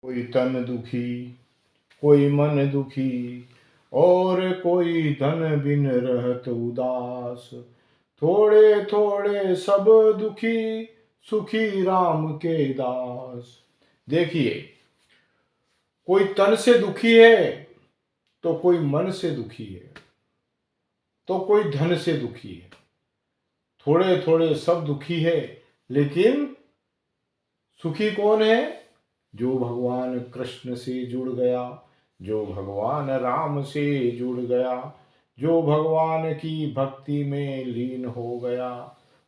कोई तन दुखी, कोई मन दुखी, और कोई धन बिन रहत उदास। थोड़े थोड़े सब दुखी, सुखी राम के दास। देखिए, कोई तन से दुखी है, तो कोई मन से दुखी है, तो कोई धन से दुखी है। थोड़े थोड़े सब दुखी है, लेकिन सुखी कौन है? जो भगवान कृष्ण से जुड़ गया, जो भगवान राम से जुड़ गया, जो भगवान की भक्ति में लीन हो गया,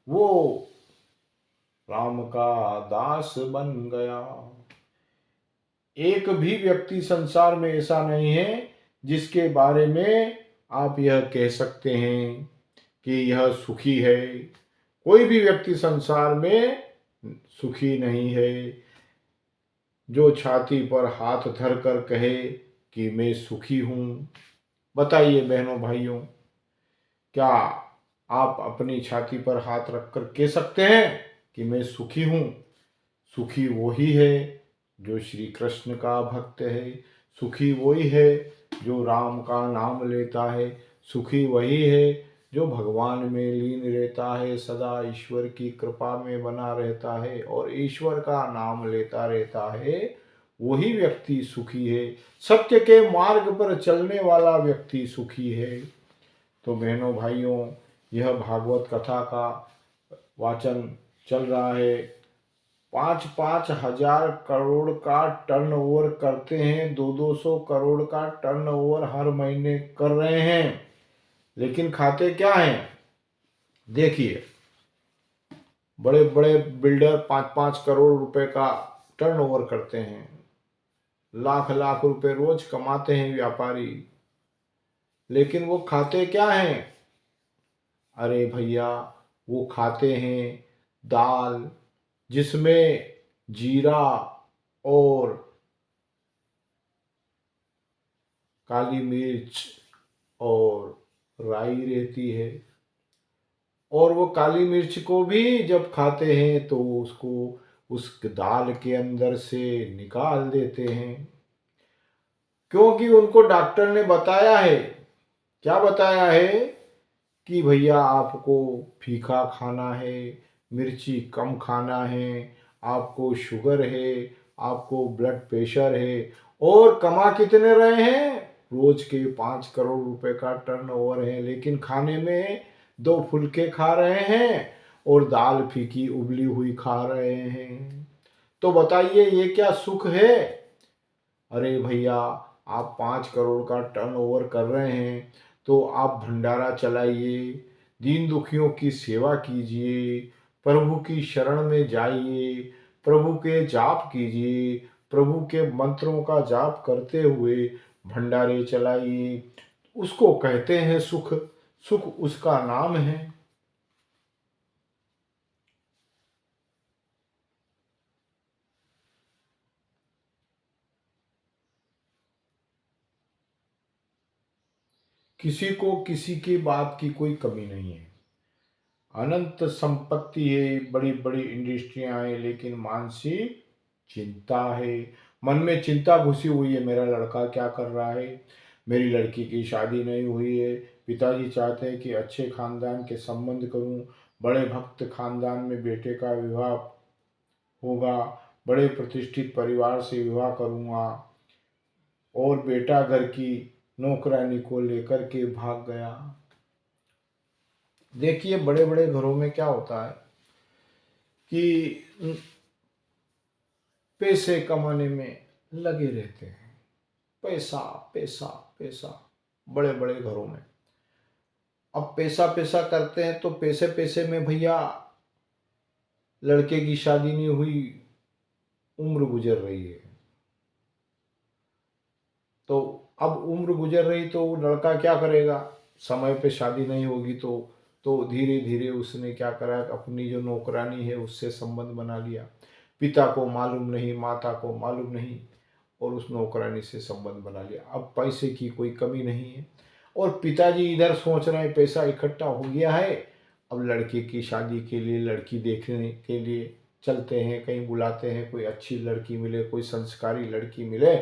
वो राम का दास बन गया। एक भी व्यक्ति संसार में ऐसा नहीं है जिसके बारे में आप यह कह सकते हैं कि यह सुखी है। कोई भी व्यक्ति संसार में सुखी नहीं है। जो छाती पर हाथ धर कर कहे कि मैं सुखी हूं, बताइए बहनों भाइयों, क्या आप अपनी छाती पर हाथ रखकर कह सकते हैं कि मैं सुखी हूं? सुखी वही है जो श्री कृष्ण का भक्त है। सुखी वही है जो राम का नाम लेता है। सुखी वही है जो भगवान में लीन रहता है, सदा ईश्वर की कृपा में बना रहता है और ईश्वर का नाम लेता रहता है। वही व्यक्ति सुखी है। सत्य के मार्ग पर चलने वाला व्यक्ति सुखी है। तो बहनों भाइयों, यह भागवत कथा का वाचन चल रहा है। 5-5 हजार करोड़ का टर्नओवर करते हैं, 200 करोड़ का टर्नओवर हर महीने कर रहे हैं, लेकिन खाते क्या हैं? देखिए, बड़े बड़े बिल्डर 5-5 करोड़ रुपए का टर्नओवर करते हैं, लाख लाख रुपए रोज कमाते हैं व्यापारी, लेकिन वो खाते क्या हैं? अरे भैया, वो खाते हैं दाल जिसमें जीरा और काली मिर्च और राई रहती है। और वो काली मिर्च को भी जब खाते हैं तो उसको उस दाल के अंदर से निकाल देते हैं, क्योंकि उनको डॉक्टर ने बताया है। क्या बताया है? कि भैया आपको फीका खाना है, मिर्ची कम खाना है, आपको शुगर है, आपको ब्लड प्रेशर है। और कमा कितने रहे हैं? रोज के 5 करोड़ रुपए का टर्नओवर है, लेकिन खाने में 2 फुलके खा रहे हैं और दाल फीकी उबली हुई खा रहे हैं। तो बताइए, ये क्या सुख है? अरे भैया, आप 5 करोड़ का टर्नओवर कर रहे हैं तो आप भंडारा चलाइए, दीन दुखियों की सेवा कीजिए, प्रभु की शरण में जाइए, प्रभु के जाप कीजिए, प्रभु के मंत्रों का जाप करते हुए भंडारे चलाइए। उसको कहते हैं सुख। सुख उसका नाम है। किसी को किसी की बात की कोई कमी नहीं है। अनंत संपत्ति है, बड़ी बड़ी इंडस्ट्रियां हैं, लेकिन मानसिक चिंता है। मन में चिंता घुसी हुई है, मेरा लड़का क्या कर रहा है, मेरी लड़की की शादी नहीं हुई है, पिताजी चाहते हैं कि अच्छे खानदान के संबंध करूं, बड़े भक्त खानदान में बेटे का विवाह होगा, बड़े प्रतिष्ठित परिवार से विवाह करूंगा, और बेटा घर की नौकरानी को लेकर के भाग गया। देखिए, बड़े बड़े घरों में क्या होता है कि पैसे कमाने में लगे रहते हैं। पैसा पैसा पैसा, बड़े बड़े घरों में। अब पैसा पैसा करते हैं तो पैसे पैसे में भैया लड़के की शादी नहीं हुई, उम्र गुजर रही है। तो अब उम्र गुजर रही तो लड़का क्या करेगा? समय पे शादी नहीं होगी तो धीरे धीरे उसने क्या करा, अपनी जो नौकरानी है उससे संबंध बना लिया। पिता को मालूम नहीं, माता को मालूम नहीं, और उस नौकरानी से संबंध बना लिया। अब पैसे की कोई कमी नहीं है, और पिताजी इधर सोच रहे हैं पैसा इकट्ठा हो गया है, अब लड़के की शादी के लिए लड़की देखने के लिए चलते हैं, कहीं बुलाते हैं, कोई अच्छी लड़की मिले, कोई संस्कारी लड़की मिले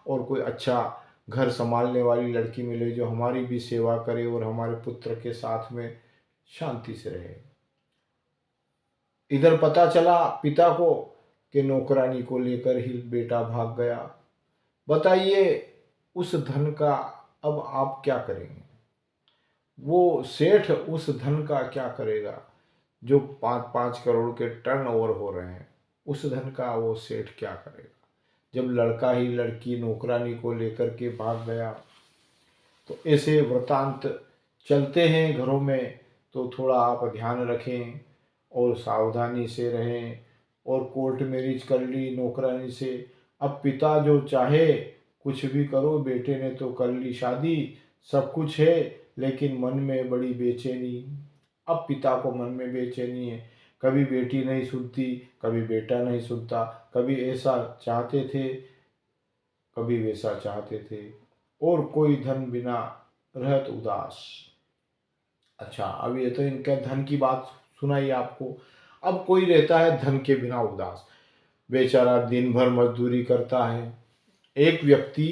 और कोई अच्छा घर संभालने वाली लड़की मिले जो हमारी भी सेवा करे और हमारे पुत्र के साथ में शांति से रहे। इधर पता चला पिता को कि नौकरानी को लेकर ही बेटा भाग गया। बताइए उस धन का अब आप क्या करेंगे? वो सेठ उस धन का क्या करेगा जो 5-5 करोड़ के टर्नओवर हो रहे हैं? उस धन का वो सेठ क्या करेगा जब लड़का ही लड़की नौकरानी को लेकर के भाग गया? तो ऐसे वृतांत चलते हैं घरों में, तो थोड़ा आप ध्यान रखें और सावधानी से रहें। और कोर्ट मैरिज कर ली नौकरानी से, अब पिता जो चाहे कुछ भी करो, बेटे ने तो कर ली शादी, सब कुछ है, लेकिन मन में बड़ी बेचैनी। अब पिता को मन में बेचैनी है, कभी बेटी नहीं सुनती, कभी बेटा नहीं सुनता, कभी ऐसा चाहते थे, कभी वैसा चाहते थे, और कोई धन बिना रहत उदास। अच्छा, अब ये तो इनका धन की बात सुनाई आपको। अब कोई रहता है धन के बिना उदास, बेचारा दिन भर मजदूरी करता है। एक व्यक्ति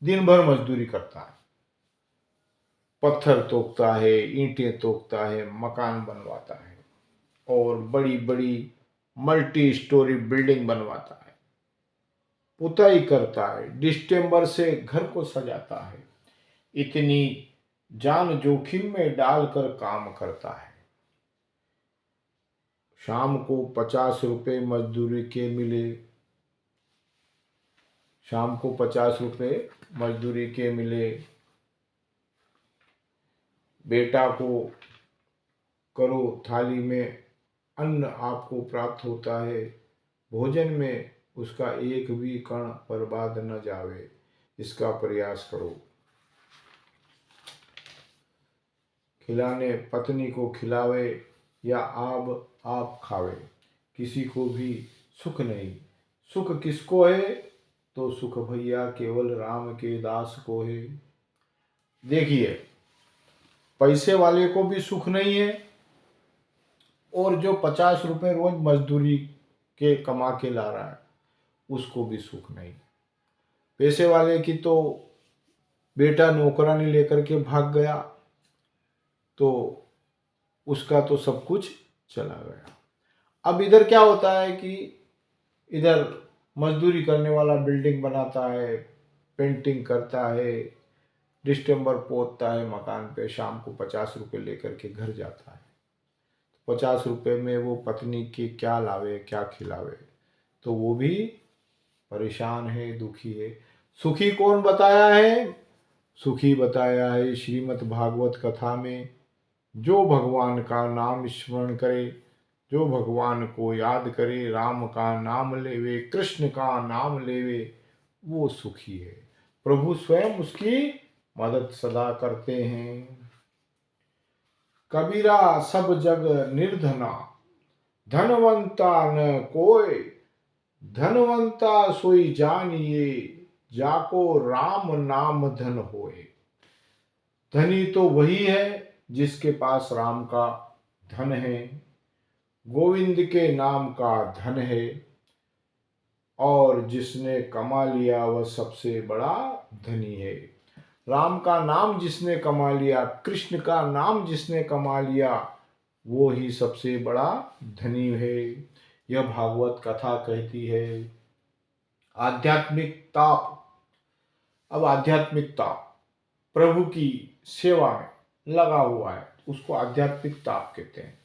दिन भर मजदूरी करता है, पत्थर तोड़ता है, ईंटें तोड़ता है, मकान बनवाता है और बड़ी बड़ी मल्टी स्टोरी बिल्डिंग बनवाता है, पुताई करता है, डिस्टेम्बर से घर को सजाता है, इतनी जान जोखिम में डालकर काम करता है। शाम को 50 रुपए मजदूरी के मिले, शाम को 50 रुपए मजदूरी के मिले, बेटा को करो थाली में अन्न आपको प्राप्त होता है, भोजन में उसका एक भी कण बर्बाद न जावे, इसका प्रयास करो। खिलाने पत्नी को खिलावे या आप खावे, किसी को भी सुख नहीं। सुख किसको है? तो सुख भैया केवल राम के दास को है। देखिए, पैसे वाले को भी सुख नहीं है और जो 50 रुपए रोज मजदूरी के कमा के ला रहा है उसको भी सुख नहीं। पैसे वाले की तो बेटा नौकरानी लेकर के भाग गया तो उसका तो सब कुछ चला गया। अब इधर क्या होता है कि इधर मजदूरी करने वाला बिल्डिंग बनाता है, पेंटिंग करता है, डिस्टेम्बर पोतता है मकान पे, शाम को 50 रुपए लेकर के घर जाता है। 50 रुपए में वो पत्नी की क्या लावे, क्या खिलावे? तो वो भी परेशान है, दुखी है। सुखी कौन बताया है? सुखी बताया है श्रीमद् भागवत कथा में, जो भगवान का नाम स्मरण करे, जो भगवान को याद करे, राम का नाम लेवे, कृष्ण का नाम लेवे, वो सुखी है। प्रभु स्वयं उसकी मदद सदा करते हैं। कबीरा सब जग निर्धना, धनवंता न कोय, धनवंता सोई जानिए, जाको राम नाम धन होए। धनी तो वही है जिसके पास राम का धन है, गोविंद के नाम का धन है, और जिसने कमा लिया वह सबसे बड़ा धनी है। राम का नाम जिसने कमा लिया, कृष्ण का नाम जिसने कमा लिया, वो ही सबसे बड़ा धनी है। यह भागवत कथा कहती है। आध्यात्मिक ताप। अब आध्यात्मिक ताप प्रभु की सेवा में लगा हुआ है, उसको आध्यात्मिक ताप कहते हैं।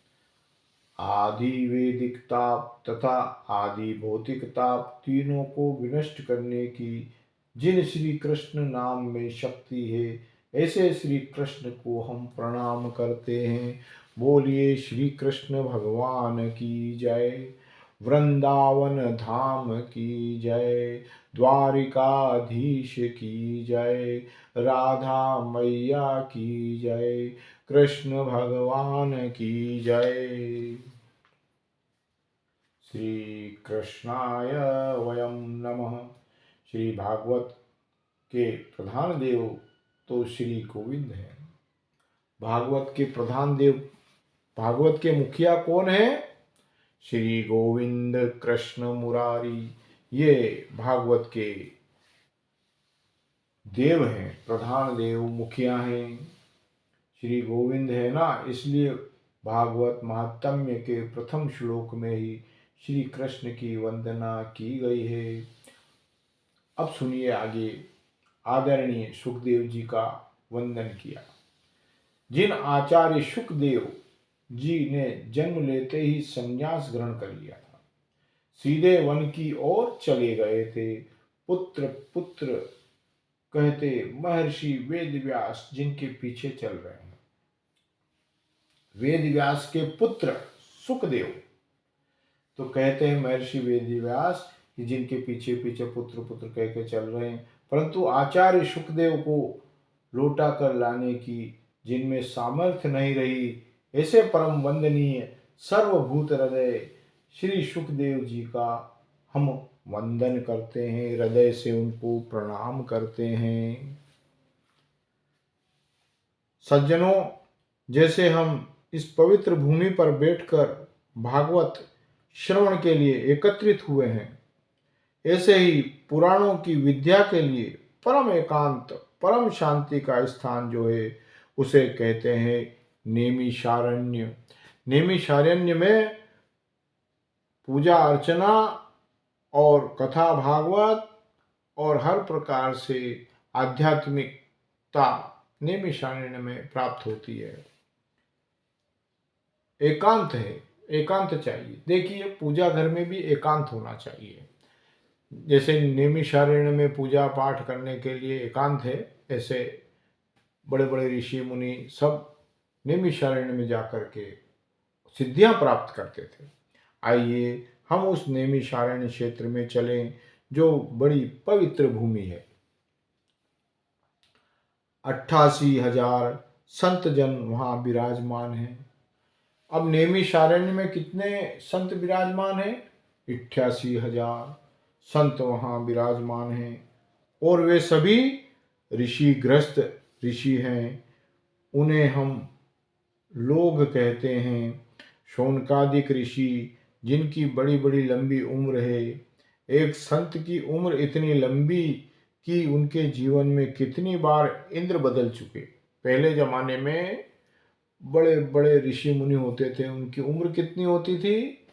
आदि वैदिक ताप तथा आदि भौतिक ताप, तीनों को विनष्ट करने की जिन श्री कृष्ण नाम में शक्ति है, ऐसे श्री कृष्ण को हम प्रणाम करते हैं। बोलिए श्री कृष्ण भगवान की जय, वृंदावन धाम की जय, द्वारिकाधीश की जय, राधा मैया की जय, कृष्ण भगवान की जय। श्री कृष्णाय वयम नमः। श्री भागवत के प्रधान देव तो श्री गोविंद हैं। भागवत के प्रधान देव, भागवत के मुखिया कौन है? श्री गोविंद कृष्ण मुरारी, ये भागवत के देव हैं, प्रधान देव, मुखिया हैं। श्री गोविंद है ना, इसलिए भागवत महात्म्य के प्रथम श्लोक में ही श्री कृष्ण की वंदना की गई है। अब सुनिए आगे, आदरणीय सुखदेव जी का वंदन किया। जिन आचार्य सुखदेव जी ने जन्म लेते ही संन्यास ग्रहण कर लिया था, सीधे वन की ओर चले गए थे। पुत्र पुत्र कहते महर्षि वेदव्यास जिनके पीछे चल रहे हैं। वेदव्यास के पुत्र सुखदेव, तो कहते हैं महर्षि वेदव्यास जिनके पीछे पीछे पुत्र पुत्र कह के चल रहे हैं, परंतु आचार्य सुखदेव को लौटा कर लाने की जिनमें सामर्थ्य नहीं रही, ऐसे परम वंदनीय सर्वभूत हृदय श्री सुखदेव जी का हम वंदन करते हैं, हृदय से उनको प्रणाम करते हैं। सज्जनों, जैसे हम इस पवित्र भूमि पर बैठकर भागवत श्रवण के लिए एकत्रित हुए हैं, ऐसे ही पुराणों की विद्या के लिए परम एकांत, परम शांति का स्थान जो है उसे कहते हैं नेमिषारण्य। नेमिषारण्य में पूजा अर्चना और कथा भागवत और हर प्रकार से आध्यात्मिकता नेमिषारण्य में प्राप्त होती है। एकांत है, एकांत चाहिए। देखिए, पूजा घर में भी एकांत होना चाहिए। जैसे नेमिषारण्य में पूजा पाठ करने के लिए एकांत है, ऐसे बड़े बड़े ऋषि मुनि सब नेमिषारण्य में जाकर के सिद्धियां प्राप्त करते थे। आइए हम उस नेमिषारण्य क्षेत्र में चलें, जो बड़ी पवित्र भूमि है। 88,000 संत जन वहां विराजमान हैं। अब नेमिषारण्य में कितने संत विराजमान हैं? 88,000 संत वहां विराजमान हैं, और वे सभी ऋषिग्रस्त ऋषि हैं। उन्हें हम लोग कहते हैं शौनकादिक ऋषि, जिनकी बड़ी बड़ी लंबी उम्र है। एक संत की उम्र इतनी लंबी कि उनके जीवन में कितनी बार इंद्र बदल चुके। पहले जमाने में बड़े बड़े ऋषि मुनि होते थे, उनकी उम्र कितनी होती थी?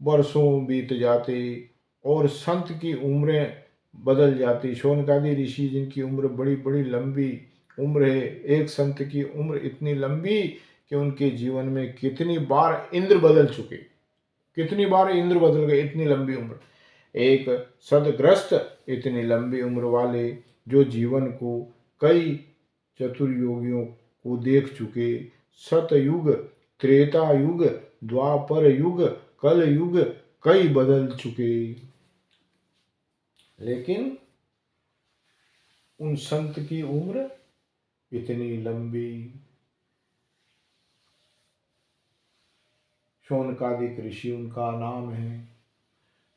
वर्षों बीत जाते, और संत की उम्रें बदल जाती। शौनकादि ऋषि जिनकी उम्र बड़ी बड़ी लंबी उम्र है, एक संत की उम्र इतनी लंबी कि उनके जीवन में कितनी बार इंद्र बदल चुके, कितनी बार इंद्र बदल गए, इतनी लंबी उम्र। एक सदग्रस्त इतनी लंबी उम्र वाले, जो जीवन को कई चतुर्युगियों को देख चुके, सतयुग, त्रेता युग, द्वापर युग, कल युग कई बदल चुके, लेकिन उन संत की उम्र इतनी लंबी। शौनकादिक ऋषि उनका नाम है।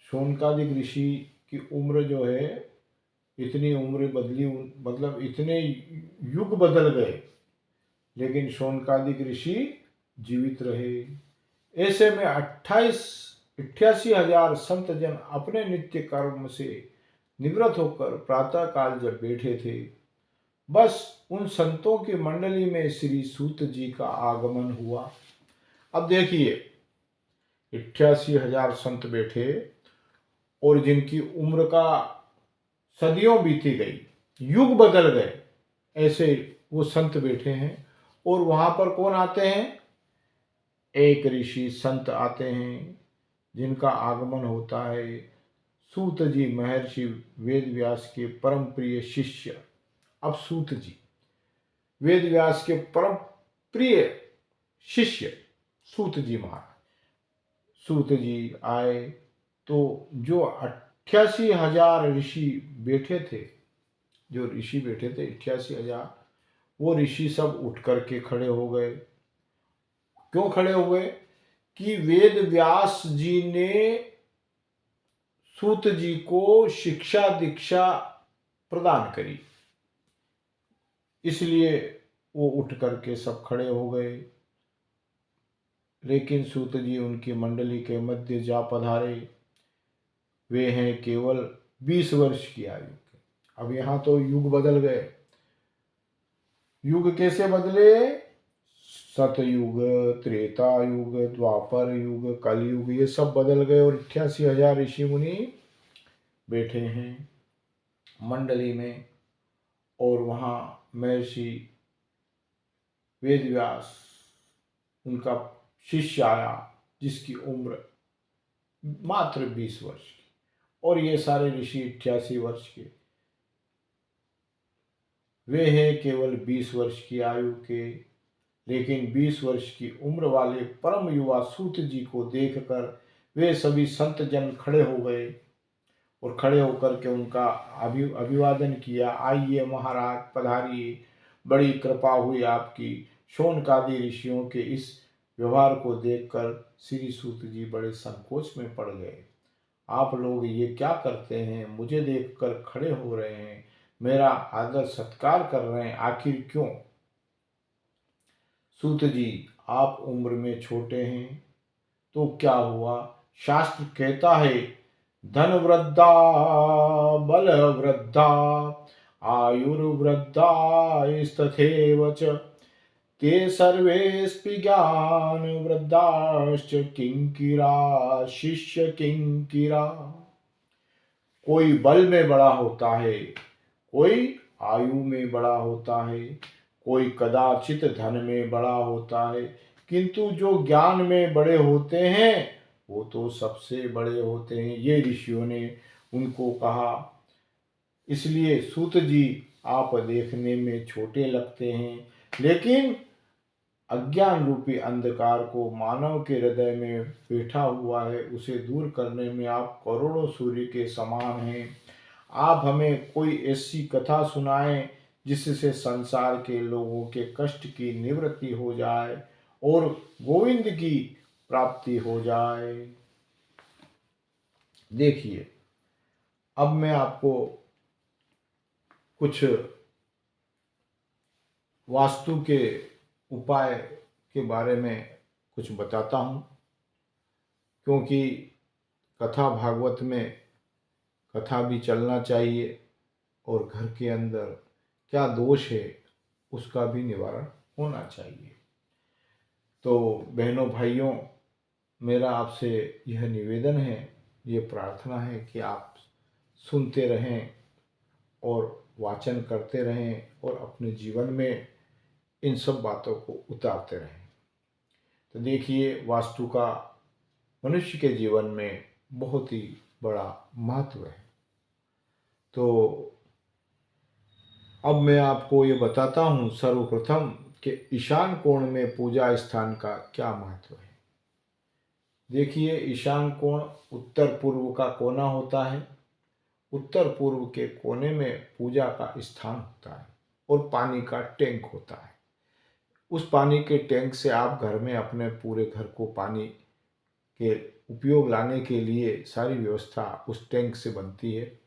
शौनकादिक ऋषि की उम्र जो है, इतनी उम्र बदली, मतलब इतने युग बदल गए, लेकिन शौनकादिक ऋषि जीवित रहे। ऐसे में 88,000 संत जन अपने नित्य कर्म से निवृत्त होकर प्रातः काल जब बैठे थे, बस उन संतों की मंडली में श्री सूत जी का आगमन हुआ। अब देखिए, 88,000 संत बैठे, और जिनकी उम्र का सदियों बीती गई, युग बदल गए, ऐसे वो संत बैठे हैं। और वहां पर कौन आते हैं? एक ऋषि संत आते हैं, जिनका आगमन होता है सूत जी, महर्षि वेदव्यास के परम प्रिय शिष्य। अब सूत जी वेदव्यास के परम प्रिय शिष्य सूत जी महाराज, सूत जी आए तो जो 88,000 ऋषि बैठे थे, जो ऋषि बैठे थे 88,000, वो ऋषि सब उठ करके खड़े हो गए। क्यों खड़े हुए? कि वेद व्यास जी ने सूत जी को शिक्षा दीक्षा प्रदान करी, इसलिए वो उठ करके सब खड़े हो गए। लेकिन सूत जी उनकी मंडली के मध्य जा पधारे। वे हैं केवल 20 वर्ष की आयु के। अब यहाँ तो युग बदल गए। युग कैसे बदले? सतयुग, त्रेता युग, द्वापर युग, कलयुग, ये सब बदल गए और 88,000 ऋषि मुनि बैठे हैं मंडली में। और वहाँ महर्षि वेदव्यास उनका शिष्य आया, जिसकी उम्र मात्र 20 वर्ष की, और ये सारे ऋषि 88 वर्ष के। वे हैं केवल 20 वर्ष की आयु के। लेकिन 20 वर्ष की उम्र वाले परम युवा सूत जी को देखकर वे सभी संत जन खड़े हो गए और खड़े होकर के उनका अभिवादन किया। आइए महाराज, पधारिए, बड़ी कृपा हुई आपकी। शौनकादि ऋषियों के इस व्यवहार को देखकर श्री सूत जी बड़े संकोच में पड़ गए। आप लोग ये क्या करते हैं? मुझे देखकर खड़े हो रहे हैं, मेरा आदर सत्कार कर रहे हैं, आखिर क्यों? सूत जी, आप उम्र में छोटे हैं तो क्या हुआ? शास्त्र कहता है, धन वृद्धा, बल वृद्धा, आयुर्वृद्धा तथैव च, ते सर्वेऽपि ज्ञान वृद्धाश्च किंकिरा शिष्य किंकिरा। कोई बल में बड़ा होता है, कोई आयु में बड़ा होता है, कोई कदाचित धन में बड़ा होता है, किंतु जो ज्ञान में बड़े होते हैं वो तो सबसे बड़े होते हैं। ये ऋषियों ने उनको कहा। इसलिए सूत जी, आप देखने में छोटे लगते हैं, लेकिन अज्ञान रूपी अंधकार को मानव के हृदय में बैठा हुआ है, उसे दूर करने में आप करोड़ों सूर्य के समान हैं। आप हमें कोई ऐसी कथा सुनाएं जिससे संसार के लोगों के कष्ट की निवृत्ति हो जाए और गोविंद की प्राप्ति हो जाए। देखिए, अब मैं आपको कुछ वास्तु के उपाय के बारे में कुछ बताता हूँ, क्योंकि कथा भागवत में कथा भी चलना चाहिए और घर के अंदर क्या दोष है उसका भी निवारण होना चाहिए। तो बहनों भाइयों, मेरा आपसे यह निवेदन है, ये प्रार्थना है कि आप सुनते रहें और वाचन करते रहें और अपने जीवन में इन सब बातों को उतारते रहें। तो देखिए, वास्तु का मनुष्य के जीवन में बहुत ही बड़ा महत्व है। तो अब मैं आपको ये बताता हूँ सर्वप्रथम कि ईशान कोण में पूजा स्थान का क्या महत्व है। देखिए, ईशान कोण उत्तर पूर्व का कोना होता है। उत्तर पूर्व के कोने में पूजा का स्थान होता है और पानी का टैंक होता है। उस पानी के टैंक से आप घर में अपने पूरे घर को पानी के उपयोग लाने के लिए सारी व्यवस्था उस टैंक से बनती है।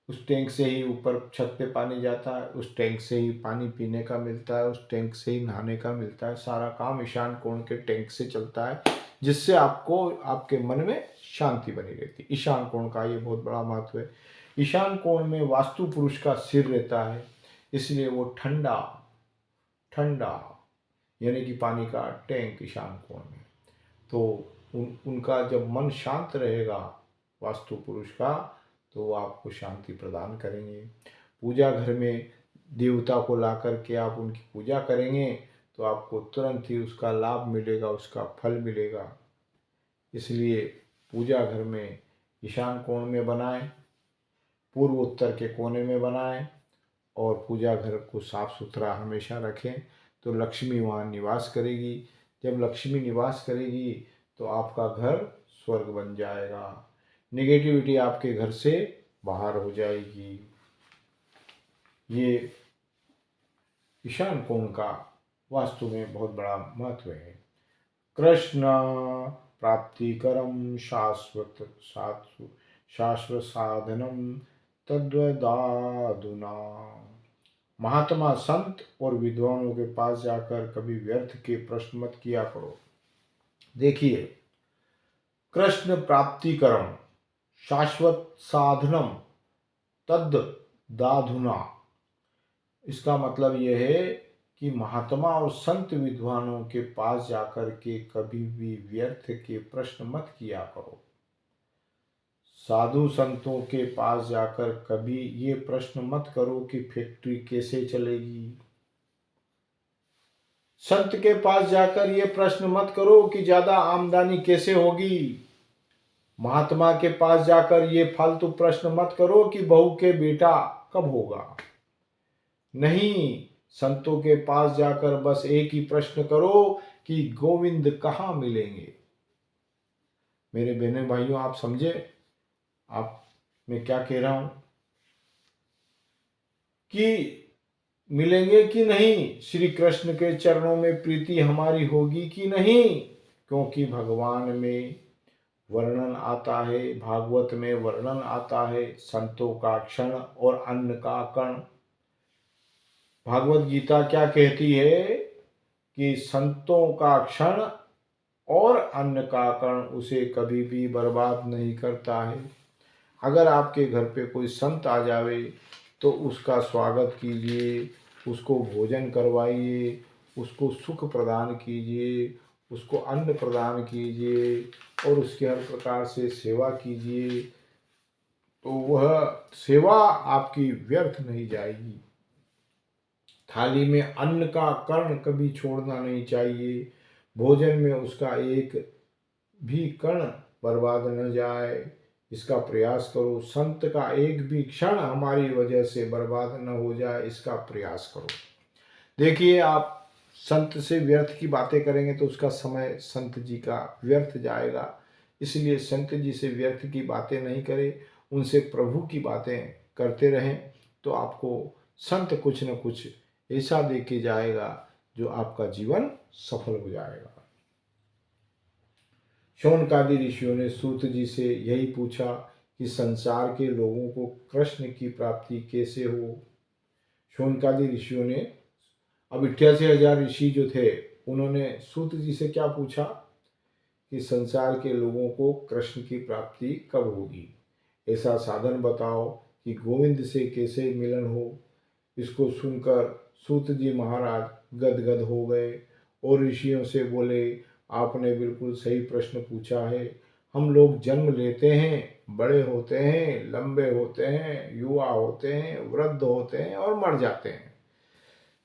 उस टैंक से ही ऊपर छत पे पानी जाता है, उस टैंक से ही पानी पीने का मिलता है, उस टैंक से ही नहाने का मिलता है। सारा काम ईशान कोण के टैंक से चलता है, जिससे आपको आपके मन में शांति बनी रहती है। ईशान कोण का ये बहुत बड़ा महत्व है। ईशान कोण में वास्तु पुरुष का सिर रहता है, इसलिए वो ठंडा ठंडा यानी कि पानी का टैंक ईशान कोण में। तो उनका जब मन शांत रहेगा वास्तु पुरुष का, तो वो आपको शांति प्रदान करेंगे। पूजा घर में देवता को ला करके आप उनकी पूजा करेंगे तो आपको तुरंत ही उसका लाभ मिलेगा, उसका फल मिलेगा। इसलिए पूजा घर में ईशान कोण में बनाएं, पूर्व उत्तर के कोने में बनाएं और पूजा घर को साफ सुथरा हमेशा रखें, तो लक्ष्मी वहाँ निवास करेगी। जब लक्ष्मी निवास करेगी तो आपका घर स्वर्ग बन जाएगा, नेगेटिविटी आपके घर से बाहर हो जाएगी। ये ईशान कोण का वास्तु में बहुत बड़ा महत्व है। कृष्ण प्राप्तिकरम शाश्वत शाश्वत साधनम तद्वदाधुना। महात्मा संत और विद्वानों के पास जाकर कभी व्यर्थ के प्रश्न मत किया करो। देखिए, कृष्ण प्राप्तिकरम शाश्वत साधनम तद दाधुना, इसका मतलब यह है कि महात्मा और संत विद्वानों के पास जाकर के कभी भी व्यर्थ के प्रश्न मत किया करो। साधु संतों के पास जाकर कभी ये प्रश्न मत करो कि फैक्ट्री कैसे चलेगी। संत के पास जाकर ये प्रश्न मत करो कि ज्यादा आमदनी कैसे होगी। महात्मा के पास जाकर ये फालतू प्रश्न मत करो कि बहू के बेटा कब होगा। नहीं, संतों के पास जाकर बस एक ही प्रश्न करो कि गोविंद कहाँ मिलेंगे। मेरे बहने भाइयों, आप समझे आप मैं क्या कह रहा हूं कि मिलेंगे कि नहीं, श्री कृष्ण के चरणों में प्रीति हमारी होगी कि नहीं। क्योंकि भगवान में वर्णन आता है, भागवत में वर्णन आता है संतों का क्षण और अन्न का कण। भागवत गीता क्या कहती है कि संतों का क्षण और अन्न का कण उसे कभी भी बर्बाद नहीं करता है। अगर आपके घर पे कोई संत आ जावे तो उसका स्वागत कीजिए, उसको भोजन करवाइए, उसको सुख प्रदान कीजिए, उसको अन्न प्रदान कीजिए और उसके हर प्रकार से सेवा कीजिए, तो वह सेवा आपकी व्यर्थ नहीं जाएगी। थाली में अन्न का कण कभी छोड़ना नहीं चाहिए। भोजन में उसका एक भी कण बर्बाद न जाए, इसका प्रयास करो। संत का एक भी क्षण हमारी वजह से बर्बाद न हो जाए, इसका प्रयास करो। देखिए, आप संत से व्यर्थ की बातें करेंगे तो उसका समय संत जी का व्यर्थ जाएगा। इसलिए संत जी से व्यर्थ की बातें नहीं करें, उनसे प्रभु की बातें करते रहें, तो आपको संत कुछ न कुछ ऐसा दे के जाएगा जो आपका जीवन सफल हो जाएगा। शौनकादि ऋषियों ने सूत जी से यही पूछा कि संसार के लोगों को कृष्ण की प्राप्ति कैसे हो। शौनकादि ऋषियों ने, अब 88,000 ऋषि जो थे, उन्होंने सूत जी से क्या पूछा कि संसार के लोगों को कृष्ण की प्राप्ति कब होगी, ऐसा साधन बताओ कि गोविंद से कैसे मिलन हो। इसको सुनकर सूत जी महाराज गदगद हो गए और ऋषियों से बोले, आपने बिल्कुल सही प्रश्न पूछा है। हम लोग जन्म लेते हैं, बड़े होते हैं, लंबे होते हैं, युवा होते हैं, वृद्ध होते हैं और मर जाते हैं।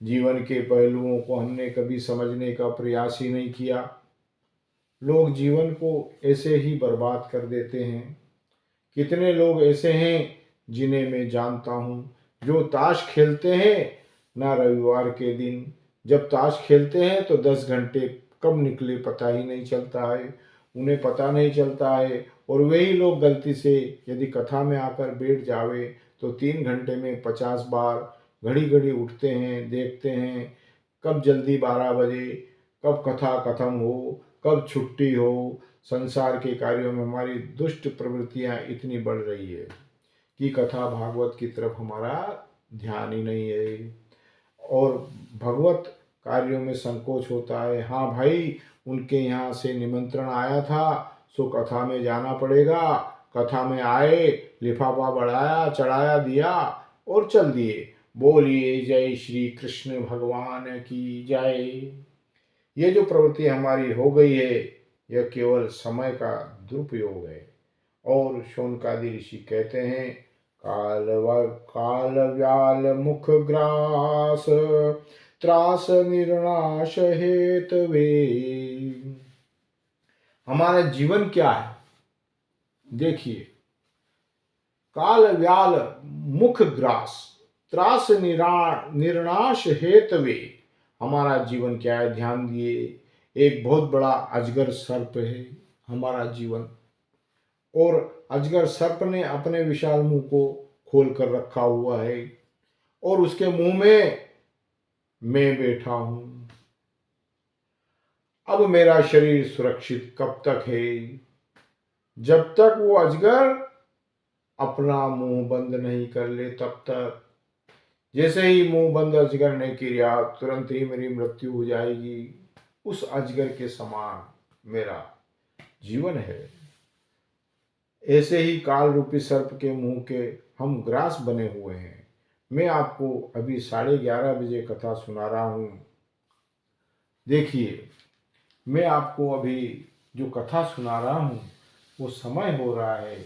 जीवन के पहलुओं को हमने कभी समझने का प्रयास ही नहीं किया। लोग जीवन को ऐसे ही बर्बाद कर देते हैं। कितने लोग ऐसे हैं जिन्हें मैं जानता हूँ जो ताश खेलते हैं ना, रविवार के दिन जब ताश खेलते हैं तो 10 घंटे कब निकले पता ही नहीं चलता है, उन्हें पता नहीं चलता है। और वही लोग गलती से यदि कथा में आकर बैठ जावे तो 3 घंटे में 50 बार घड़ी घड़ी उठते हैं, देखते हैं कब जल्दी 12 बजे, कब कथा खत्म हो, कब छुट्टी हो। संसार के कार्यों में हमारी दुष्ट प्रवृत्तियां इतनी बढ़ रही है कि कथा भागवत की तरफ हमारा ध्यान ही नहीं है और भगवत कार्यों में संकोच होता है। हाँ भाई, उनके यहाँ से निमंत्रण आया था सो कथा में जाना पड़ेगा। कथा में आए, लिफाफा बढ़ाया, चढ़ाया, दिया और चल दिए। बोलिए जय श्री कृष्ण भगवान की जय। ये जो प्रवृत्ति हमारी हो गई है, यह केवल समय का दुरुपयोग है। और शौनकादि ऋषि कहते हैं, काल व्याल मुख ग्रास त्रास निर्नाश हेतवे। हमारा जीवन क्या है? देखिए, काल व्याल मुख ग्रास त्रास निर्नाश हेतवे। हमारा जीवन क्या है? ध्यान दिए, एक बहुत बड़ा अजगर सर्प है हमारा जीवन। और अजगर सर्प ने अपने विशाल मुंह को खोल कर रखा हुआ है और उसके मुंह में मैं बैठा हूं। अब मेरा शरीर सुरक्षित कब तक है? जब तक वो अजगर अपना मुंह बंद नहीं कर ले तब तक। जैसे ही मुंह बंद अजगर ने किया, तुरंत ही मेरी मृत्यु हो जाएगी, उस अजगर के समान। मेरा जीवन है। ऐसे ही काल रूपी सर्प के मुंह के हम ग्रास बने हुए हैं। मैं आपको अभी 11:30 बजे कथा सुना रहा हूँ। देखिए, मैं आपको अभी जो कथा सुना रहा हूँ वो समय हो रहा है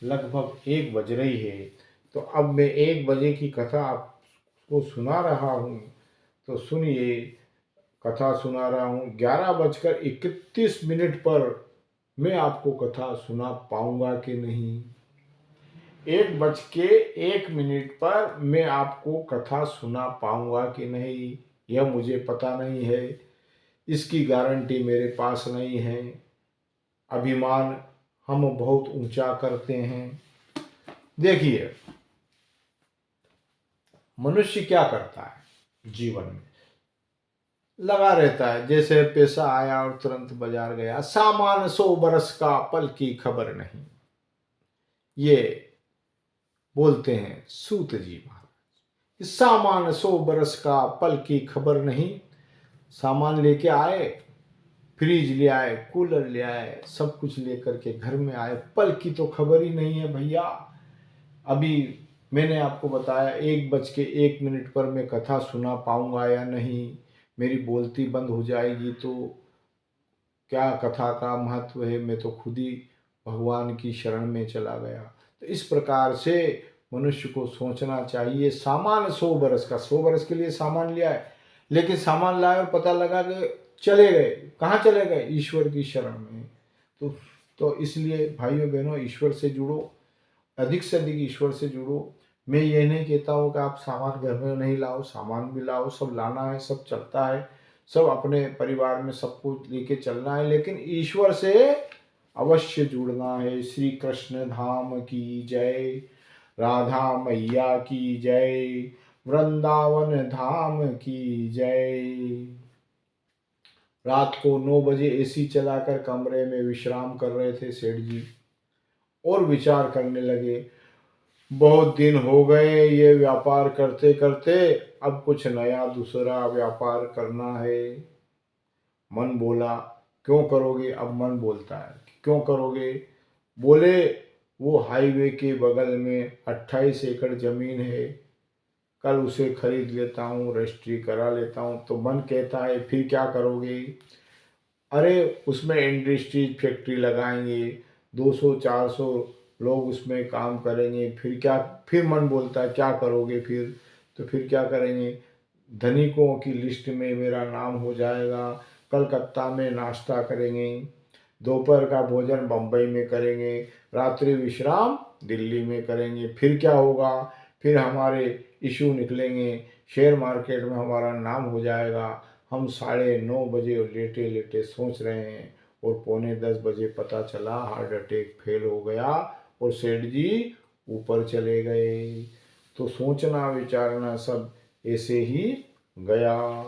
लगभग 1 बज रही है। तो अब मैं 1 बजे की कथा आपको सुना रहा हूँ। तो सुनिए, कथा सुना रहा हूँ। 11:31 पर मैं आपको कथा सुना पाऊंगा कि नहीं। 1:01 पर मैं आपको कथा सुना पाऊंगा कि नहीं, यह मुझे पता नहीं है। इसकी गारंटी मेरे पास नहीं है। अभिमान हम बहुत ऊंचा करते हैं। देखिए, मनुष्य क्या करता है जीवन में, लगा रहता है। जैसे पैसा आया और तुरंत बाजार गया। सामान 100 बरस का, पल की खबर नहीं, ये बोलते हैं सूत जी महाराज। सामान 100 बरस का, पल की खबर नहीं। सामान लेके आए, फ्रिज ले आए, कूलर ले आए, सब कुछ लेकर के घर में आए, पल की तो खबर ही नहीं है भैया। अभी मैंने आपको बताया 1:01 पर मैं कथा सुना पाऊंगा या नहीं। मेरी बोलती बंद हो जाएगी तो क्या कथा का महत्व है। मैं तो खुद ही भगवान की शरण में चला गया। तो इस प्रकार से मनुष्य को सोचना चाहिए। सामान 100 बरस का, 100 बरस के लिए सामान लिया है, लेकिन सामान लाए और पता लगा कि चले गए। कहाँ चले गए? ईश्वर की शरण में। तो इसलिए भाइयों बहनों, ईश्वर से जुड़ो, अधिक से अधिक ईश्वर से जुड़ो। मैं ये नहीं कहता हूँ कि आप सामान घर में नहीं लाओ, सामान भी लाओ, सब लाना है, सब चलता है, सब अपने परिवार में सब कुछ लेके चलना है, लेकिन ईश्वर से अवश्य जुड़ना है। श्री कृष्ण धाम की जय, राधा मैया की जय, वृंदावन धाम की जय। रात को 9 बजे एसी चलाकर कमरे में विश्राम कर रहे थे सेठ जी, और विचार करने लगे, बहुत दिन हो गए ये व्यापार करते करते, अब कुछ नया दूसरा व्यापार करना है। मन बोला, क्यों करोगे? अब मन बोलता है, क्यों करोगे? बोले, वो हाईवे के बगल में 28 एकड़ जमीन है, कल उसे खरीद लेता हूँ, रजिस्ट्री करा लेता हूँ। तो मन कहता है, फिर क्या करोगे? अरे उसमें इंडस्ट्रीज फैक्ट्री लगाएंगे, 200-400 लोग उसमें काम करेंगे, फिर क्या? फिर मन बोलता है, क्या करोगे फिर? तो फिर क्या करेंगे? धनिकों की लिस्ट में मेरा नाम हो जाएगा, कलकत्ता में नाश्ता करेंगे, दोपहर का भोजन बम्बई में करेंगे, रात्रि विश्राम दिल्ली में करेंगे। फिर क्या होगा? फिर हमारे इशू निकलेंगे, शेयर मार्केट में हमारा नाम हो जाएगा। हम 9:30 बजे लेटे लेटे सोच रहे हैं, और 9:45 पता चला हार्ट अटैक फेल हो गया और सेठ जी ऊपर चले गए। तो सोचना विचारना सब ऐसे ही गया।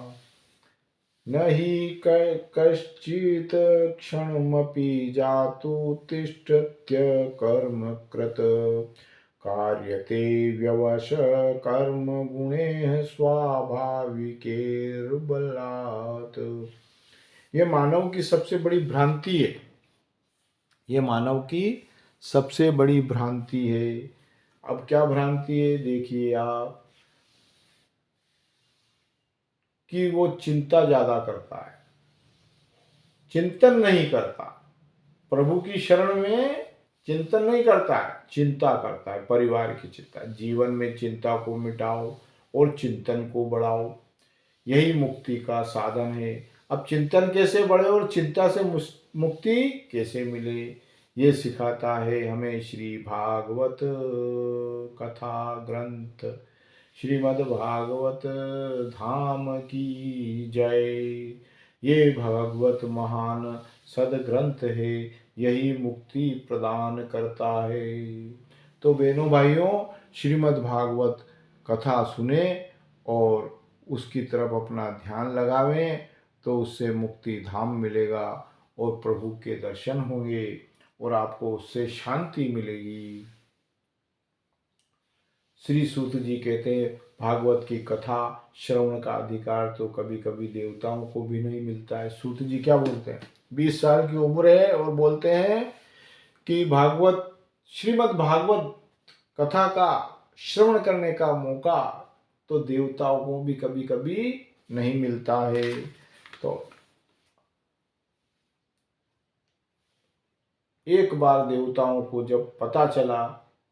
नहि कश्चित् क्षणमपि जातु तिष्ठत्य कर्म कृत, कार्यते व्यवश कर्म गुणे स्वाभाविकेर्बलात्। ये मानव की सबसे बड़ी भ्रांति है। ये मानव की सबसे बड़ी भ्रांति है। अब क्या भ्रांति है? देखिए आप, कि वो चिंता ज्यादा करता है, चिंतन नहीं करता। प्रभु की शरण में चिंतन नहीं करता है, चिंता करता है, परिवार की चिंता। जीवन में चिंता को मिटाओ और चिंतन को बढ़ाओ, यही मुक्ति का साधन है। अब चिंतन कैसे बढ़े और चिंता से मुक्ति कैसे मिले, ये सिखाता है हमें श्री भागवत कथा ग्रंथ। श्रीमद् भागवत धाम की जय। ये भागवत महान सदग्रंथ है, यही मुक्ति प्रदान करता है। तो बहनों भाइयों, श्रीमद् भागवत कथा सुने और उसकी तरफ अपना ध्यान लगावें, तो उससे मुक्ति धाम मिलेगा और प्रभु के दर्शन होंगे और आपको उससे शांति मिलेगी। श्री सूत जी कहते हैं, भागवत की कथा श्रवण का अधिकार तो कभी कभी देवताओं को भी नहीं मिलता है। सूत जी क्या बोलते हैं? 20 साल की उम्र है और बोलते हैं कि भागवत श्रीमद् भागवत कथा का श्रवण करने का मौका तो देवताओं को भी कभी कभी नहीं मिलता है। तो एक बार देवताओं को जब पता चला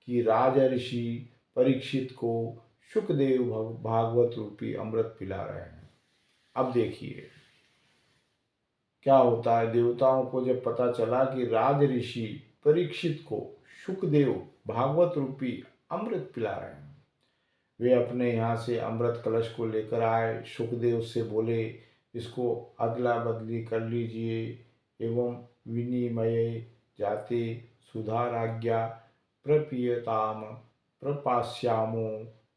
कि राजा ऋषि परीक्षित को शुकदेव भागवत रूपी अमृत पिला रहे हैं। अब देखिए क्या होता है। देवताओं को जब पता चला कि राज ऋषि परीक्षित को शुकदेव भागवत रूपी अमृत पिला रहे हैं, वे अपने यहाँ से अमृत कलश को लेकर आए। शुकदेव से बोले, इसको अदला बदली कर लीजिए एवं विनिमये जाते सुधाराज्ञा प्रपीयताम प्रपास्यामो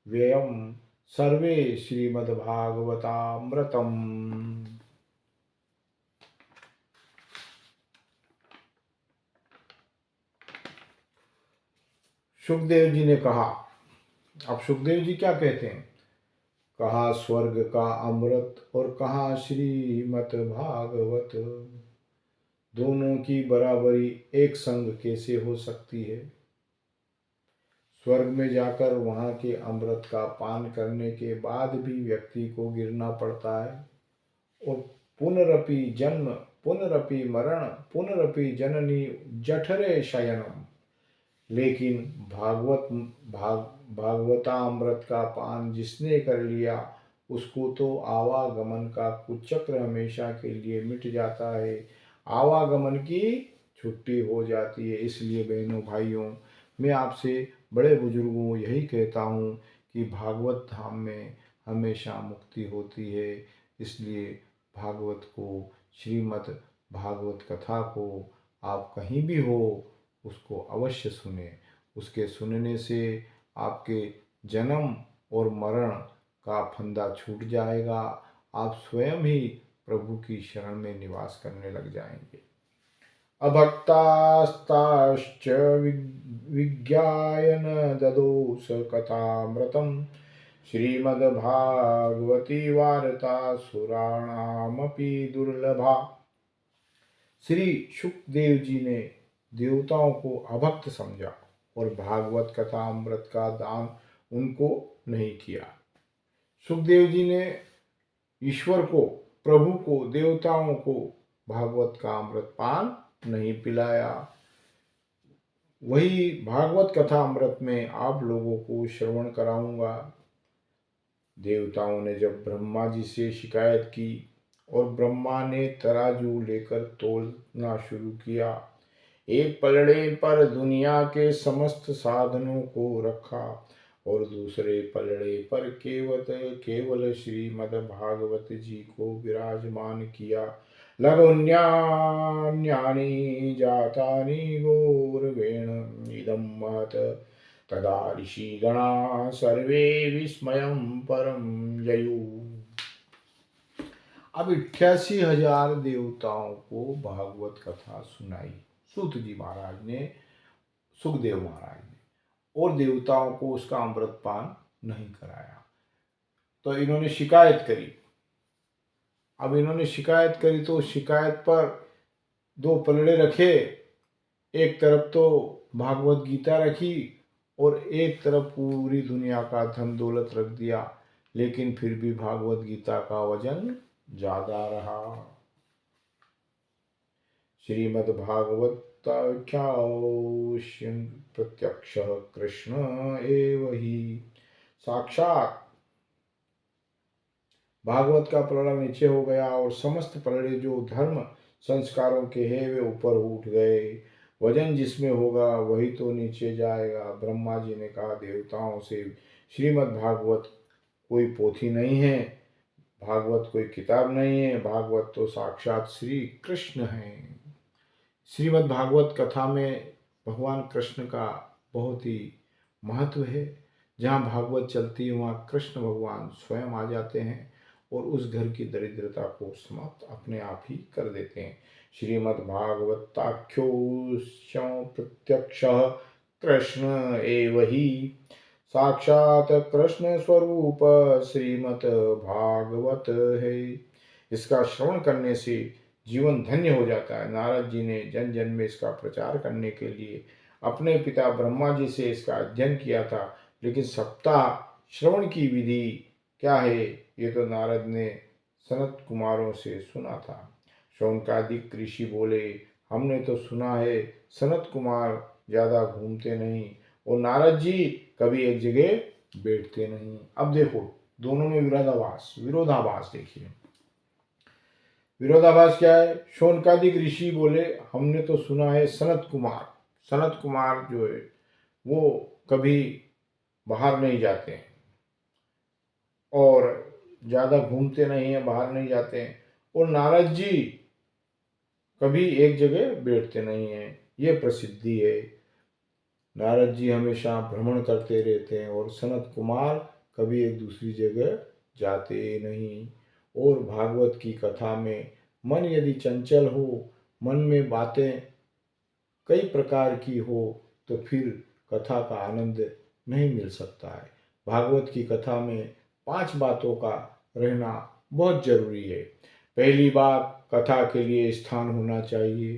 व्ययम सर्वे श्रीमद्भागवतामृतम। सुखदेव जी ने कहा। अब सुखदेव जी क्या कहते हैं? कहा स्वर्ग का अमृत और कहा श्रीमद् भागवत, दोनों की बराबरी एक संग कैसे हो सकती है? स्वर्ग में जाकर वहां के अमृत का पान करने के बाद भी व्यक्ति को गिरना पड़ता है और पुनरपि जन्म पुनरपि मरण पुनरपि जननी जठरे शयनम। लेकिन भागवतामृत का पान जिसने कर लिया उसको तो आवागमन का कुचक्र हमेशा के लिए मिट जाता है, आवागमन की छुट्टी हो जाती है। इसलिए बहनों भाइयों, मैं आपसे बड़े बुजुर्गों यही कहता हूँ कि भागवत धाम में हमेशा मुक्ति होती है। इसलिए भागवत को, श्रीमद् भागवत कथा को आप कहीं भी हो उसको अवश्य सुने। उसके सुनने से आपके जन्म और मरण का फंदा छूट जाएगा। आप स्वयं ही प्रभु की शरण में निवास करने लग जाएंगे। अभक्तास्ताश्च विज्ञाय न ददोस कथामृतं, श्रीमद्भागवती वार्ता सुराणामपि दुर्लभा। श्री सुखदेव जी ने देवताओं को अभक्त समझा और भागवत कथा अमृत का दान उनको नहीं किया। सुखदेव जी ने ईश्वर को, प्रभु को, देवताओं को भागवत का अमृत पान नहीं पिलाया। वही भागवत कथा अमृत में आप लोगों को श्रवण कराऊंगा। देवताओं ने जब ब्रह्मा जी से शिकायत की और ब्रह्मा ने तराजू लेकर तोलना शुरू किया, एक पलड़े पर दुनिया के समस्त साधनों को रखा और दूसरे पलड़े पर केवल श्रीमद् भागवत जी को विराजमान किया। लघुन्यान्यानि जातानि गौरवेण इदं महत्, तदा ऋषिगणा सर्वे विस्मयं परं ययु। अब 88,000 देवताओं को भागवत कथा सुनाई सूत जी महाराज ने, सुखदेव महाराज ने, और देवताओं को उसका अमृत पान नहीं कराया। तो इन्होंने शिकायत करी। अब इन्होंने शिकायत करी तो शिकायत पर दो पलड़े रखे, एक तरफ तो भागवत गीता रखी और एक तरफ पूरी दुनिया का धन दौलत रख दिया। लेकिन फिर भी भागवत गीता का वजन ज्यादा रहा। श्रीमद् भागवत प्रत्यक्ष कृष्ण एव ही। साक्षात भागवत का पलड़ा नीचे हो गया और समस्त पलड़े जो धर्म संस्कारों के हैं वे ऊपर उठ गए। वजन जिसमें होगा वही तो नीचे जाएगा। ब्रह्मा जी ने कहा देवताओं से, श्रीमद् भागवत कोई पोथी नहीं है, भागवत कोई किताब नहीं है, भागवत तो साक्षात श्री कृष्ण है। श्रीमद् भागवत कथा में भगवान कृष्ण का बहुत ही महत्व है। जहाँ भागवत चलती है वहाँ कृष्ण भगवान स्वयं आ जाते हैं और उस घर की दरिद्रता को समाप्त अपने आप ही कर देते हैं। श्रीमद् भागवताख्यो प्रत्यक्ष कृष्ण एव ही। साक्षात कृष्ण स्वरूप श्रीमद् भागवत है। इसका श्रवण करने से जीवन धन्य हो जाता है। नारद जी ने जन जन में इसका प्रचार करने के लिए अपने पिता ब्रह्मा जी से इसका अध्ययन किया था, लेकिन सप्ताह श्रवण की विधि क्या है ये तो नारद ने सनत कुमारों से सुना था। शौनकादिक ऋषि बोले, हमने तो सुना है सनत कुमार ज़्यादा घूमते नहीं और नारद जी कभी एक जगह बैठते नहीं। अब देखो दोनों में विरोधाभास, विरोधाभास देखिए। विरोधाभास क्या है? शौनकादिक ऋषि बोले हमने तो सुना है सनत कुमार जो है वो कभी बाहर नहीं जाते हैं और ज़्यादा घूमते नहीं हैं, बाहर नहीं जाते हैं, और नारद जी कभी एक जगह बैठते नहीं हैं, ये प्रसिद्धि है। नारद जी हमेशा भ्रमण करते रहते हैं और सनत कुमार कभी एक दूसरी जगह जाते नहीं। और भागवत की कथा में मन यदि चंचल हो, मन में बातें कई प्रकार की हो, तो फिर कथा का आनंद नहीं मिल सकता है। भागवत की कथा में 5 बातों का रहना बहुत जरूरी है। पहली बात, कथा के लिए स्थान होना चाहिए।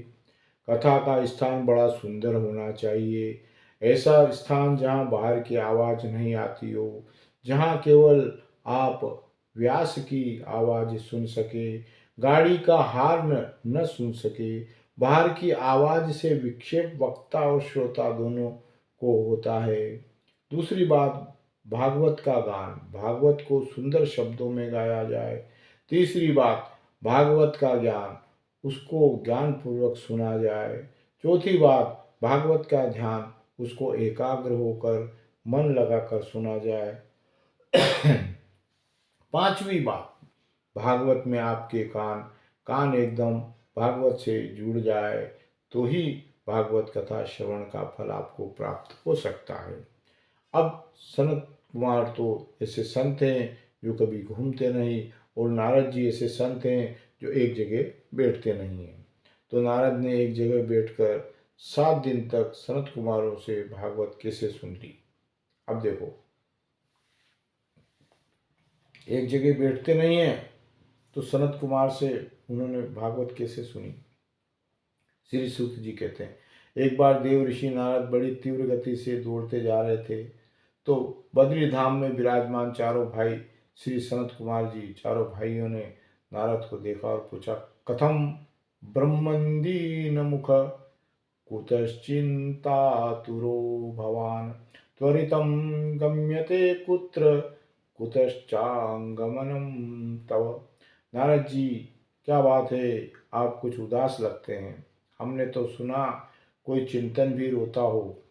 कथा का स्थान बड़ा सुंदर होना चाहिए। ऐसा स्थान जहाँ बाहर की आवाज़ नहीं आती हो, जहाँ केवल आप व्यास की आवाज़ सुन सके, गाड़ी का हॉर्न न सुन सके। बाहर की आवाज़ से विक्षेप वक्ता और श्रोता दोनों को होता है। दूसरी बात, भागवत का गान, भागवत को सुंदर शब्दों में गाया जाए। तीसरी बात, भागवत का ज्ञान, उसको ज्ञानपूर्वक सुना जाए। चौथी बात, भागवत का ध्यान, उसको एकाग्र होकर मन लगाकर सुना जाए। पांचवी बात, भागवत में आपके कान एकदम भागवत से जुड़ जाए तो ही भागवत कथा श्रवण का फल आपको प्राप्त हो सकता है। अब सनत कुमार तो ऐसे संत हैं जो कभी घूमते नहीं, और नारद जी ऐसे संत हैं जो एक जगह बैठते नहीं हैं। तो नारद ने एक जगह बैठकर 7 दिन तक सनत कुमारों से भागवत कैसे सुन ली। अब देखो, एक जगह बैठते नहीं हैं तो सनत कुमार से उन्होंने भागवत कैसे सुनी। श्री सूत जी कहते हैं, एक बार देव ऋषि नारद बड़ी तीव्र गति से दौड़ते जा रहे थे, तो बद्री धाम में विराजमान चारों भाई श्री सनत कुमार जी, चारों भाइयों ने नारद को देखा और पूछा, कथम ब्रह्मंदीन मुख कुतश्चिंतातुरो भवान त्वरितं गम्यते कुत्र कुतश्चांगमनम तव। नारद जी, क्या बात है, आप कुछ उदास लगते हैं। हमने तो सुना कोई चिंतन भी रोता हो,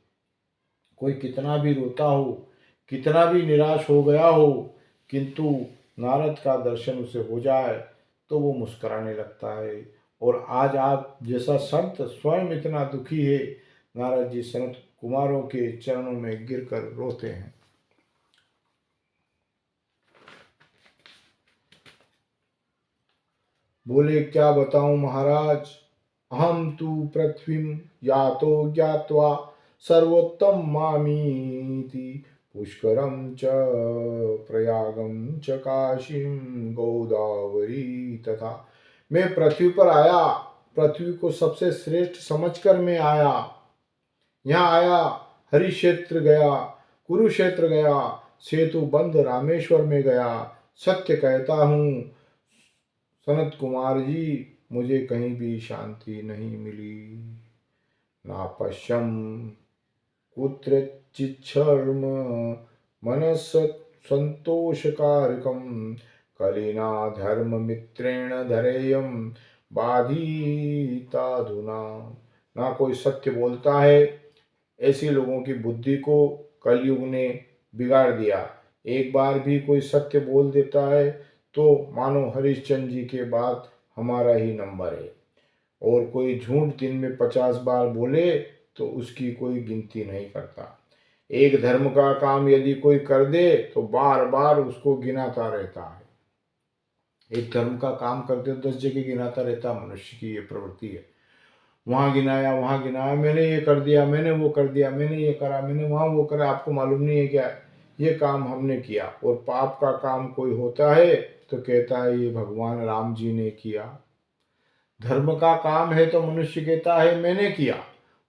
कोई कितना भी रोता हो, कितना भी निराश हो गया हो, किंतु नारद का दर्शन उसे हो जाए तो वो मुस्कुराने लगता है। और आज आप जैसा संत स्वयं इतना दुखी है। नारद जी सनत कुमारों के चरणों में गिरकर रोते हैं। बोले, क्या बताऊं महाराज, अहम तु पृथ्वीं यातो ज्ञात्वा सर्वोत्तम मामीति पुष्करम च प्रयागम च काशीं गोदावरी तथा। मैं पृथ्वी पर आया, पृथ्वी को सबसे श्रेष्ठ समझकर मैं आया। यहाँ आया, हरिक्षेत्र गया, कुरुक्षेत्र गया, सेतु बंद रामेश्वर में गया। सत्य कहता हूँ सनत कुमार जी, मुझे कहीं भी शांति नहीं मिली। नापश्यम कुत्रचिच्छर्म मनस संतोषकारकम कलिना धर्म मित्रेण धरेयम बाधिताधुना। ना कोई सत्य बोलता है, ऐसे लोगों की बुद्धि को कलयुग ने बिगाड़ दिया। एक बार भी कोई सत्य बोल देता है तो मानो हरिश्चंद्र जी के बाद हमारा ही नंबर है। और कोई झूठ दिन में 50 बार बोले तो उसकी कोई गिनती नहीं करता। एक धर्म का काम यदि कोई कर दे तो बार बार उसको गिनाता रहता है। एक धर्म का काम करते तो 10 जगह गिनाता रहता। मनुष्य की ये प्रवृत्ति है, वहाँ गिनाया वहाँ गिनाया, मैंने ये कर दिया, मैंने वो कर दिया, मैंने ये करा, मैंने वहाँ वो करा। आपको मालूम नहीं है क्या ये काम हमने किया। और पाप का काम कोई होता है तो कहता है ये भगवान राम जी ने किया। धर्म का काम है तो मनुष्य कहता है मैंने किया,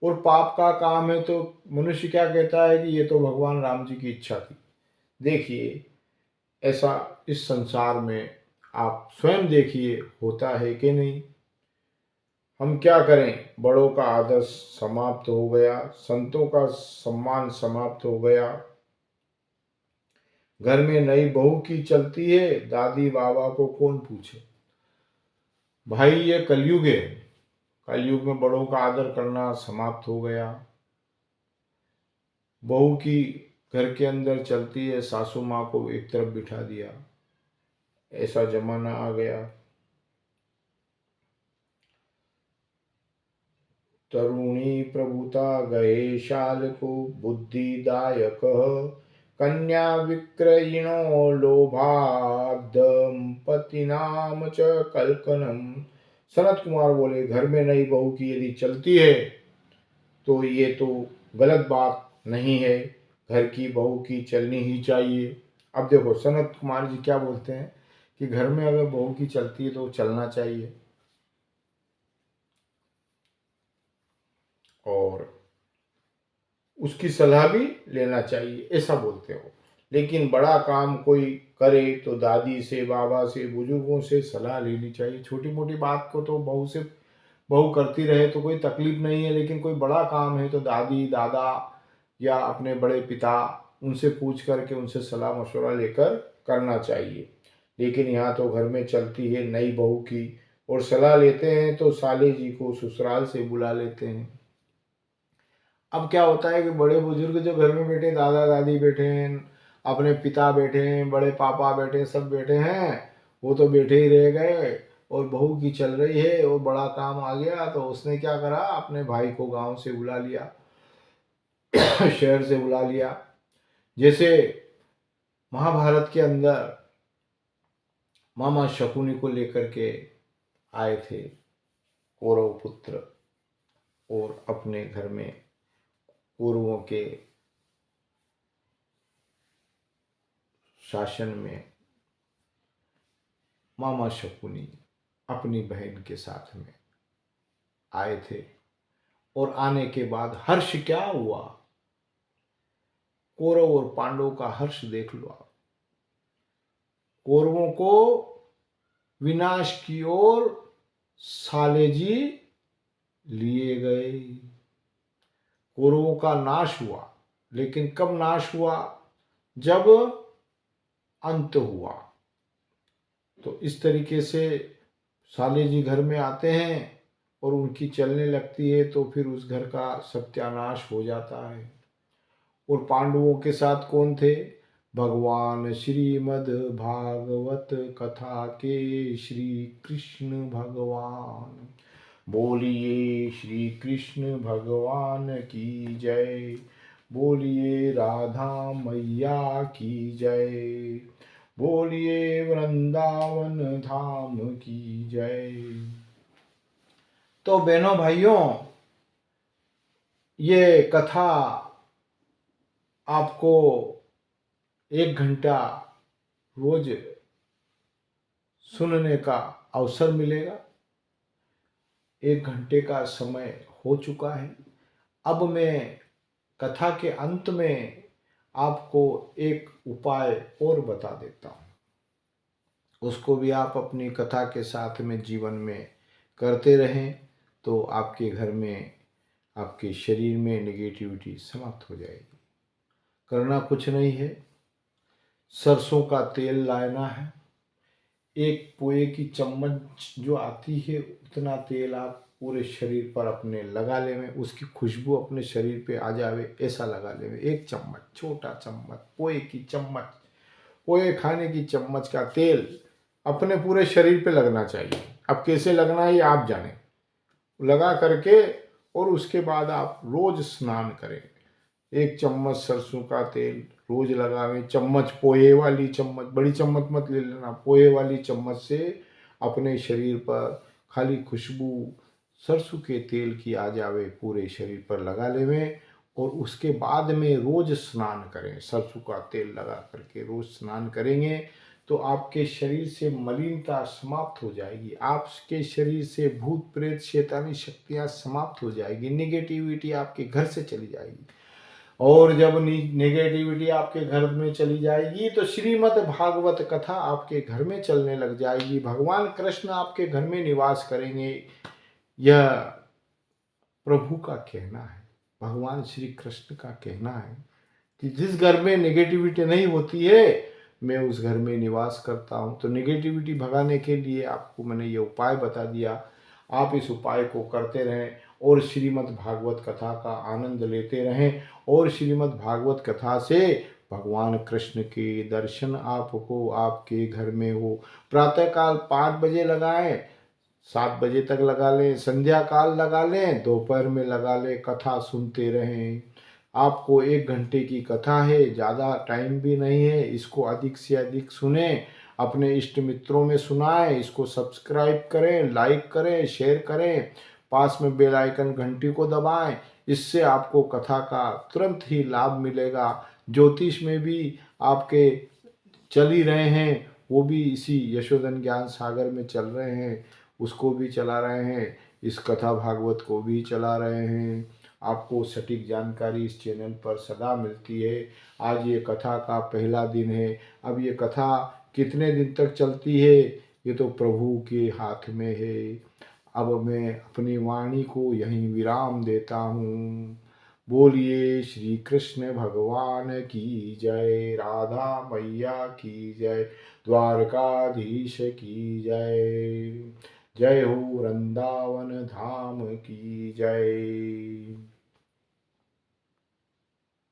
और पाप का काम है तो मनुष्य क्या कहता है कि ये तो भगवान राम जी की इच्छा थी। देखिए, ऐसा इस संसार में आप स्वयं देखिए होता है कि नहीं। हम क्या करें, बड़ों का आदर समाप्त हो गया, संतों का सम्मान समाप्त हो गया, घर में नई बहू की चलती है, दादी बाबा को कौन पूछे। भाई ये कलयुग है, कलयुग में बड़ों का आदर करना समाप्त हो गया। बहू की घर के अंदर चलती है, सासू माँ को एक तरफ बिठा दिया, ऐसा जमाना आ गया। तरुणी प्रभुता गए शाल को, बुद्धिदायक कन्या विक्रयिणो लोभाद दंपतिनाम च कल्कनम। सनत कुमार बोले, घर में नई बहू की यदि चलती है तो ये तो गलत बात नहीं है, घर की बहू की चलनी ही चाहिए। अब देखो सनत कुमार जी क्या बोलते हैं कि घर में अगर बहू की चलती है तो चलना चाहिए, और उसकी सलाह भी लेना चाहिए, ऐसा बोलते हो। लेकिन बड़ा काम कोई करे तो दादी से, बाबा से, बुजुर्गों से सलाह लेनी चाहिए। छोटी मोटी बात को तो बहू करती रहे तो कोई तकलीफ नहीं है, लेकिन कोई बड़ा काम है तो दादी दादा या अपने बड़े पिता, उनसे पूछ करके उनसे सलाह मशवरा लेकर करना चाहिए। लेकिन यहाँ तो घर में चलती है नई बहू की, और सलाह लेते हैं तो साले जी को ससुराल से बुला लेते हैं। अब क्या होता है कि बड़े बुजुर्ग जो घर में बैठे, दादा दादी बैठे हैं, अपने पिता बैठे हैं, बड़े पापा बैठे हैं, सब बैठे हैं, वो तो बैठे ही रह गए, और बहू की चल रही है और बड़ा काम आ गया तो उसने क्या करा, अपने भाई को गांव से बुला लिया शहर से बुला लिया। जैसे महाभारत के अंदर मामा शकुनी को लेकर के आए थे कौरव पुत्र, और अपने घर में कौरवों के शासन में मामा शकुनी अपनी बहन के साथ में आए थे। और आने के बाद हर्ष क्या हुआ, कौरव और पांडवों का हर्ष देख लो आप। कौरवों को विनाश की ओर साले जी लिए गए, कौरवों का नाश हुआ। लेकिन कब नाश हुआ, जब अंत हुआ। तो इस तरीके से साले जी घर में आते हैं और उनकी चलने लगती है तो फिर उस घर का सत्यानाश हो जाता है। और पांडवों के साथ कौन थे, भगवान श्रीमद् भागवत कथा के श्री कृष्ण भगवान। बोलिए श्री कृष्ण भगवान की जय, बोलिए राधा मैया की जय, बोलिए वृंदावन धाम की जय। तो बहनों भाइयों, ये कथा आपको 1 घंटा रोज सुनने का अवसर मिलेगा। 1 घंटे का समय हो चुका है। अब मैं कथा के अंत में आपको एक उपाय और बता देता हूँ, उसको भी आप अपनी कथा के साथ में जीवन में करते रहें तो आपके घर में, आपके शरीर में नेगेटिविटी समाप्त हो जाएगी। करना कुछ नहीं है, सरसों का तेल लाना है, 1 पोए की चम्मच जो आती है उतना तेल आप पूरे शरीर पर अपने लगा लेवे, उसकी खुशबू अपने शरीर पे आ जावे ऐसा लगा लेवे। 1 चम्मच, छोटा चम्मच, पोए की चम्मच, पोए खाने की चम्मच का तेल अपने पूरे शरीर पे लगना चाहिए। अब कैसे लगना है ये आप जाने, लगा करके और उसके बाद आप रोज स्नान करें। 1 चम्मच सरसों का तेल रोज लगावें, चम्मच, पोहे वाली चम्मच, बड़ी चम्मच मत ले लेना, पोहे वाली चम्मच से अपने शरीर पर खाली खुशबू सरसों के तेल की आ जावे, पूरे शरीर पर लगा लेवें। और उसके बाद में रोज स्नान करें, सरसों का तेल लगा करके रोज स्नान करेंगे तो आपके शरीर से मलिनता समाप्त हो जाएगी, आपके शरीर से भूत प्रेत शैतानी शक्तियाँ समाप्त हो जाएगी, निगेटिविटी आपके घर से चली जाएगी। और जब नेगेटिविटी आपके घर में चली जाएगी तो श्रीमद् भागवत कथा आपके घर में चलने लग जाएगी, भगवान कृष्ण आपके घर में निवास करेंगे। यह प्रभु का कहना है, भगवान श्री कृष्ण का कहना है कि जिस घर में नेगेटिविटी नहीं होती है मैं उस घर में निवास करता हूँ। तो नेगेटिविटी भगाने के लिए आपको मैंने ये उपाय बता दिया, आप इस उपाय को करते रहें और श्रीमद् भागवत कथा का आनंद लेते रहें। और श्रीमद् भागवत कथा से भगवान कृष्ण के दर्शन आपको आपके घर में हो। प्रातःकाल 5 बजे लगाएं, 7 बजे तक लगा लें, संध्या काल लगा लें, दोपहर में लगा लें, कथा सुनते रहें। आपको 1 घंटे की कथा है, ज़्यादा टाइम भी नहीं है, इसको अधिक से अधिक सुने, अपने इष्ट मित्रों में सुनाएं, इसको सब्सक्राइब करें, लाइक करें, शेयर करें, पास में बेल आइकन घंटी को दबाएं। इससे आपको कथा का तुरंत ही लाभ मिलेगा। ज्योतिष में भी आपके चल ही रहे हैं, वो भी इसी यशोधन ज्ञान सागर में चल रहे हैं, उसको भी चला रहे हैं, इस कथा भागवत को भी चला रहे हैं। आपको सटीक जानकारी इस चैनल पर सदा मिलती है। आज ये कथा का पहला दिन है। अब ये कथा कितने दिन तक चलती है ये तो प्रभु के हाथ में है। अब मैं अपनी वाणी को यहीं विराम देता हूँ। बोलिए श्री कृष्ण भगवान की जय, राधा मैया की जय, द्वारकाधीश की जय। जय हो वृंदावन धाम की जय।